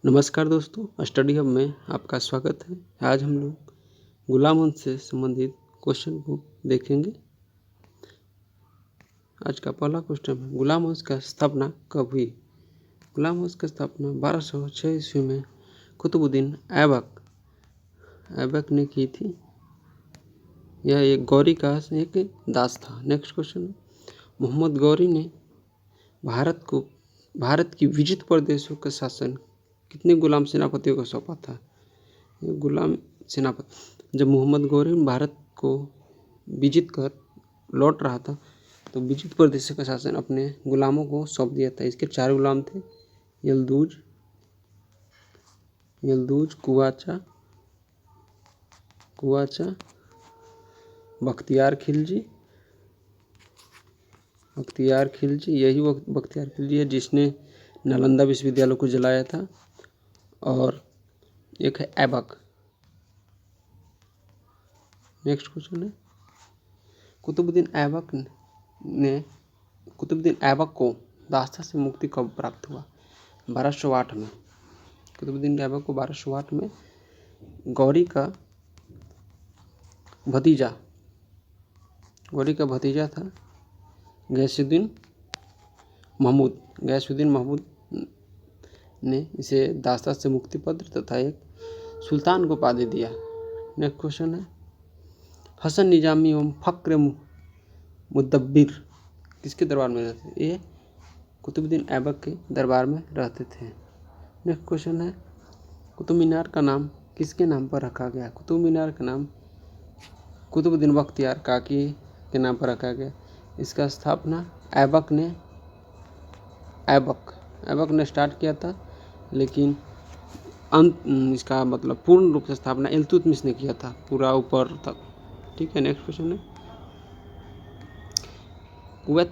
नमस्कार दोस्तों, study hub में आपका स्वागत है। आज हम लोग गुलाम वंश से संबंधित क्वेश्चन को देखेंगे। आज का पहला क्वेश्चन है, गुलाम वंश का स्थापना कब हुई? गुलाम वंश की स्थापना 1206 ईस्वी में कुतुबुद्दीन ऐबक ने की थी। यह एक गौरी का एक दास था। नेक्स्ट क्वेश्चन है, मोहम्मद गौरी ने भारत की विजित प्रदेशों का शासन कितने गुलाम सेनापतियों को सौंपा था? गुलाम सेनापति जब मोहम्मद गौरी भारत को विजित कर लौट रहा था तो विजित प्रदेश का शासन अपने गुलामों को सौंप दिया था। इसके 4 गुलाम थे, यलदूज, कुआचा, बख्तियार खिलजी। यही वो बख्तियार खिलजी है जिसने नालंदा विश्वविद्यालय को जलाया था। और एक है ऐबक। नेक्स्ट क्वेश्चन है, कुतुबुद्दीन ऐबक को दास्ता से मुक्ति कब प्राप्त हुआ? 1208 में। कुतुबुद्दीन ऐबक को 1208 में गौरी का भतीजा था गैसुद्दीन महमूद ने इसे दास्ता से मुक्ति पत्र तथा एक सुल्तान को पा दे दिया। नेक्स्ट क्वेश्चन है, हसन निजामी एवं फक्र मुदब्बिर किसके दरबार में रहते थे? ये कुतुबुद्दीन ऐबक के दरबार में रहते थे। नेक्स्ट क्वेश्चन है, कुतुब मीनार का नाम किसके नाम पर रखा गया? कुतुब मीनार का नाम कुतुबुद्दीन बख्तियार काकी के नाम पर रखा गया। इसका स्थापना ऐबक ने स्टार्ट किया था, लेकिन इसका मतलब पूर्ण रूप से स्थापना इल्तुतमिश ने किया था, पूरा ऊपर तक। ठीक है। नेक्स्ट क्वेश्चन है, कुवैत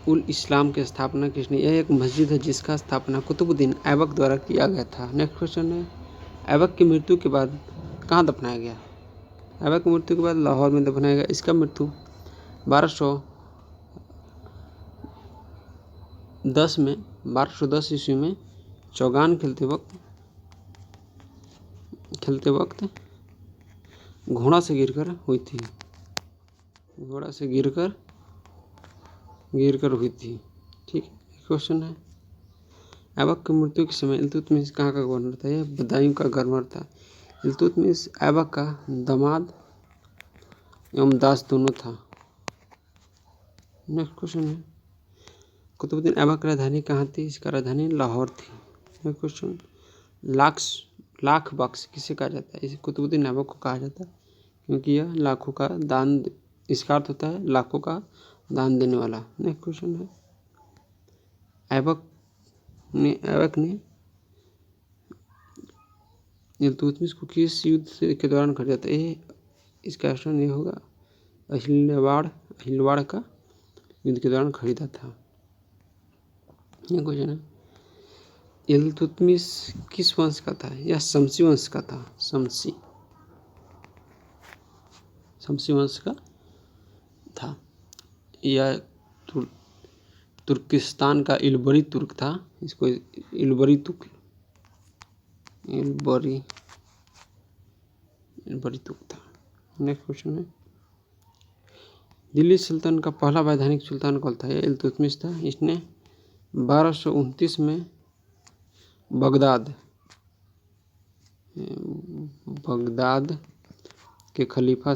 उल इस्लाम की स्थापना किसने? यह एक मस्जिद है जिसका स्थापना कुतुबुद्दीन ऐबक द्वारा किया गया था। नेक्स्ट क्वेश्चन है, ऐबक की मृत्यु के बाद कहाँ दफनाया गया? ऐबक की मृत्यु के बाद लाहौर में दफनाया गया। इसका मृत्यु 1210 ईस्वी में चौगान खेलते वक्त घोड़ा से गिरकर हुई थी। ठीक है। क्वेश्चन है, ऐबक की मृत्यु के समय इल्तुतमिश कहाँ का गवर्नर था? यह बदायूं का गवर्नर था। इल्तुतमिश ऐबक का दामाद एवं दास दोनों था। नेक्स्ट क्वेश्चन है, कुतुबुद्दीन ऐबक की राजधानी कहाँ थी? इसका राजधानी लाहौर थी। नेक्स्ट क्वेश्चन, लाख बख्श किसे कहा जाता है? इसे कुतुबुद्दीन ऐबक को कहा जाता है क्योंकि यह लाखों का दान, इसका अर्थ होता है लाखों का दान देने वाला। नेक्स्ट क्वेश्चन है, ऐबक ने इल्तुतमिश को किस युद्ध के दौरान खरीदा था? इसका ऑप्शन ये होगा, अहिलवाड़ का युद्ध के दौरान खरीदा था। ये क्वेश्चन है, इल्तुतमिश किस वंश का था? यह शमसी वंश का था। शमसी वंश का था। यह तुर्किस्तान का इलबरी तुर्क था। इसको इलबरी तुर्क था। नेक्स्ट क्वेश्चन है, दिल्ली सुल्तान का पहला वैधानिक सुल्तान कौन था? यह इल्तुतमिश था। इसने 1229 में बगदाद के खलीफा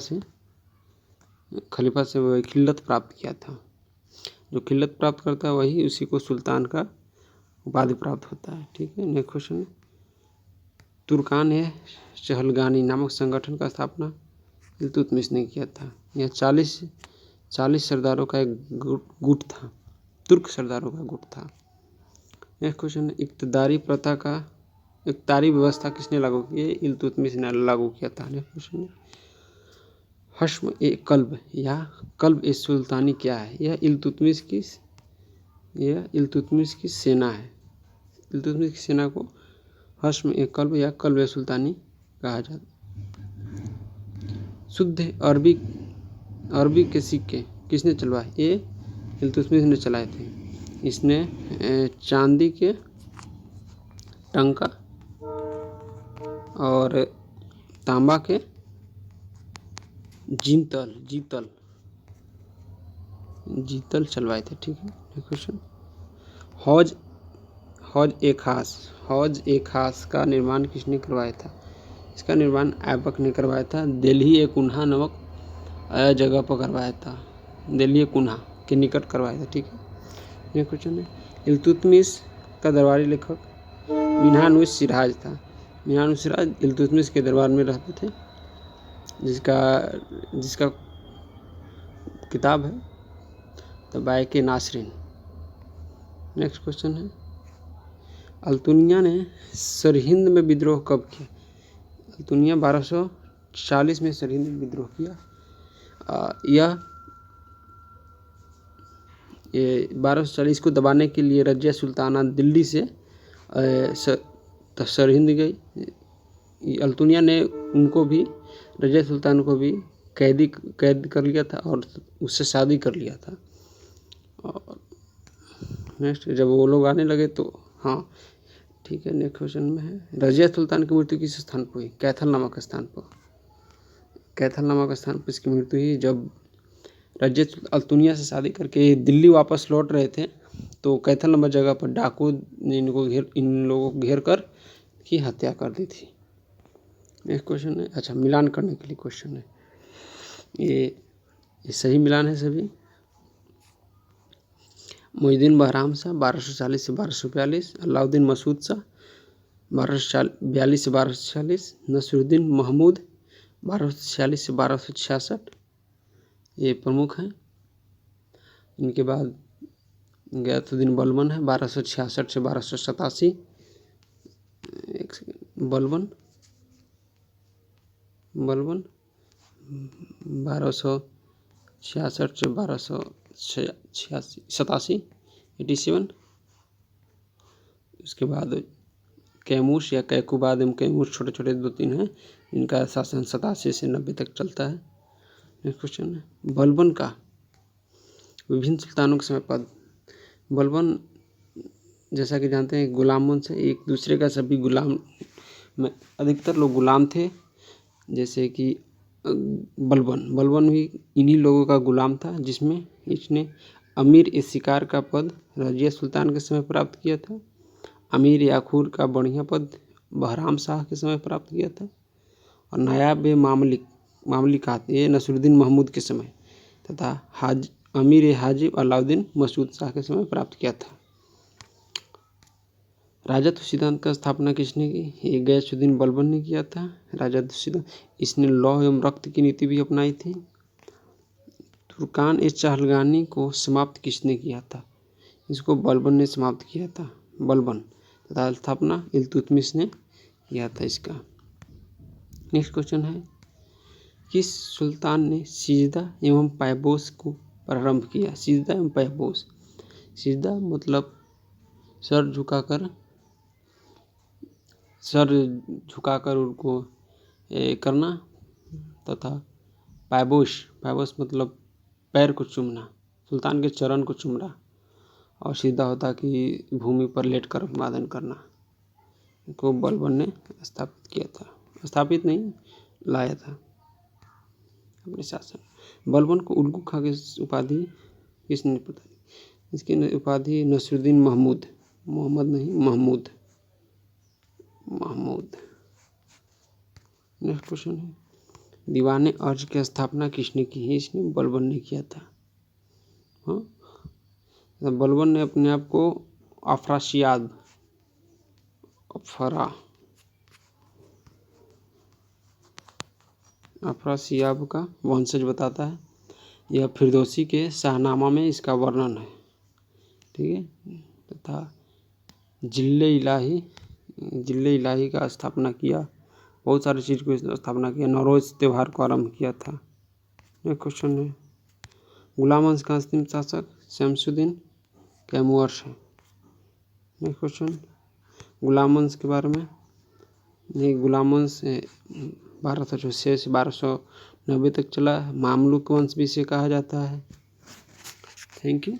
से वह खिल्लत प्राप्त किया था। जो खिल्लत प्राप्त करता है वही उसी को सुल्तान का उपाधि प्राप्त होता है। ठीक है। नेक्स्ट क्वेश्चन है, तुर्कान-ए-चहलगानी नामक संगठन का स्थापना इल्तुतमिश ने किया था। यह 40 सरदारों का एक गुट था, तुर्क सरदारों का गुट था। नेक्स्ट क्वेश्चन है, इक़्तिदारी व्यवस्था किसने लागू की? ये इल्तुतमिश ने लागू किया था। नेक्स्ट क्वेश्चन है, हश्म-ए-कल्ब या कल्ब-ए-सुल्तानी क्या है? यह इल्तुतमिश की सेना है। इल्तुतमिश की सेना को हश्म-ए-कल्ब या कल्ब-ए-सुल्तानी कहा जाता है। शुद्ध अरबी के सिक्के किसने चलवाए? ये इल्तुतमिश ने चलाए थे। इसने चांदी के टंका और तांबा के जीतल चलवाए थे। ठीक है, क्वेश्चन। हौज ए खास का निर्माण किसने करवाया था? इसका निर्माण ऐबक ने करवाया था। दिल्ली ए कुन्हा नामक जगह पर करवाया था। दिल्ली ए कुन्हा के निकट करवाया था। ठीक है, ये क्वेश्चन है। इल्तुतमिश का दरबारी लेखक मिन्हानुश सिराज था। मिन्हानुश सिराज इल्तुतमिश के दरबार में रहते थे, जिसका किताब है तबायके नासरीन। नेक्स्ट क्वेश्चन है, अल्तुनिया ने सरहिंद में विद्रोह कब किया? अल्तुनिया 1240 में सरहिंद में विद्रोह किया। यह 1240 को दबाने के लिए रजिया सुल्ताना दिल्ली से सरहिंद गई। अल्तुनिया ने उनको भी, रजिया सुल्तान को भी कैद कर लिया था और उससे शादी कर लिया था। और नेक्स्ट, जब वो लोग आने लगे तो हाँ ठीक है। नेक्स्ट क्वेश्चन में है, रजिया सुल्तान की मृत्यु किस स्थान पर हुई? कैथल नामक स्थान पर। कैथल नामक स्थान पर इसकी मृत्यु हुई। जब रजिया अल्तुनिया से शादी करके दिल्ली वापस लौट रहे थे तो कैथल नामक जगह पर डाकू ने इन लोगों को घेर कर की हत्या कर दी थी। नेक्स्ट क्वेश्चन है, अच्छा मिलान करने के लिए क्वेश्चन है, ये सही मिलान है सभी। मोहिउद्दीन बहराम शाह 1240 से 1242, अलाउद्दीन मसूद शाह 1242 से 1246, नसीरुद्दीन महमूद 1246 से 1266, ये प्रमुख हैं। इनके बाद गयासुद्दीन बलबन है 1266 से 1287। एक सेकेंड, बलबन 1266 से 1287, 87। उसके बाद कैमूर या कैकुबाद एवं कैमूर छोटे छोटे 2-3 हैं, इनका शासन 87 से 90 तक चलता है। नेक्स्ट क्वेश्चन है, बलबन का विभिन्न सुल्तानों के समय पद। बलबन जैसा कि जानते हैं गुलाम वंश है, एक दूसरे का सभी गुलाम में अधिकतर लोग गुलाम थे। जैसे कि बलबन भी इन्हीं लोगों का गुलाम था, जिसमें इसने अमीर ए शिकार का पद रजिया सुल्तान के समय प्राप्त किया था। अमीर याखूर का बढ़िया पद बहराम शाह के समय प्राप्त किया था। और नायाब ए मामलिकात ये नसीरुद्दीन महमूद के समय तथा अमीर ए हाजिब अलाउद्दीन मसूद शाह के समय प्राप्त किया था। राजत्व सिद्धांत का स्थापना किसने की? ये गयासुद्दीन बलबन ने किया था राजत्व सिद्धांत। इसने लौह एवं रक्त की नीति भी अपनाई थी। तुर्कान ए चहलगानी को समाप्त किसने किया था? इसको बलबन ने समाप्त किया था, बलबन, तथा स्थापना इल्तुतमिश ने किया था इसका। नेक्स्ट क्वेश्चन है, किस सुल्तान ने सिजदा एवं पायबोस को प्रारंभ किया? सिजदा एवं पायबोस। सिजदा मतलब सर झुकाकर उनको करना, तथा पायबोस मतलब पैर को चूमना, सुल्तान के चरण को चूमना। और सीधा होता कि भूमि पर लेटकर अभिवादन करना, को बलबन ने स्थापित किया था। स्थापित नहीं, लाया था अपने शासन। बलबन को उल्गू खां की उपाधि किसने प्रदान? इसकी उपाधि नसीरुद्दीन महमूद, मोहम्मद नहीं महमूद। नेक्स्ट क्वेश्चन है, दीवाने अर्ज की स्थापना किसने की है? इसने बलबन ने किया था। हाँ, बलबन ने अपने आप को अफरासियाब का वंशज बताता है। यह फिरदौसी के शाहनामा में इसका वर्णन है। ठीक है, तथा जिले इलाही का स्थापना किया, बहुत सारी चीज़ को स्थापना किया। नौरोज त्यौहार को आरंभ किया था। नेक्स्ट क्वेश्चन है, गुलाम वंश का अंतिम शासक शमसुद्दीन कैमुअर्स है। नेक्स्ट क्वेश्चन, गुलाम वंश के बारे में। ये गुलाम वंश 1206 से 1290 तक चला। मामलुक वंश भी इसे कहा जाता है। Thank you.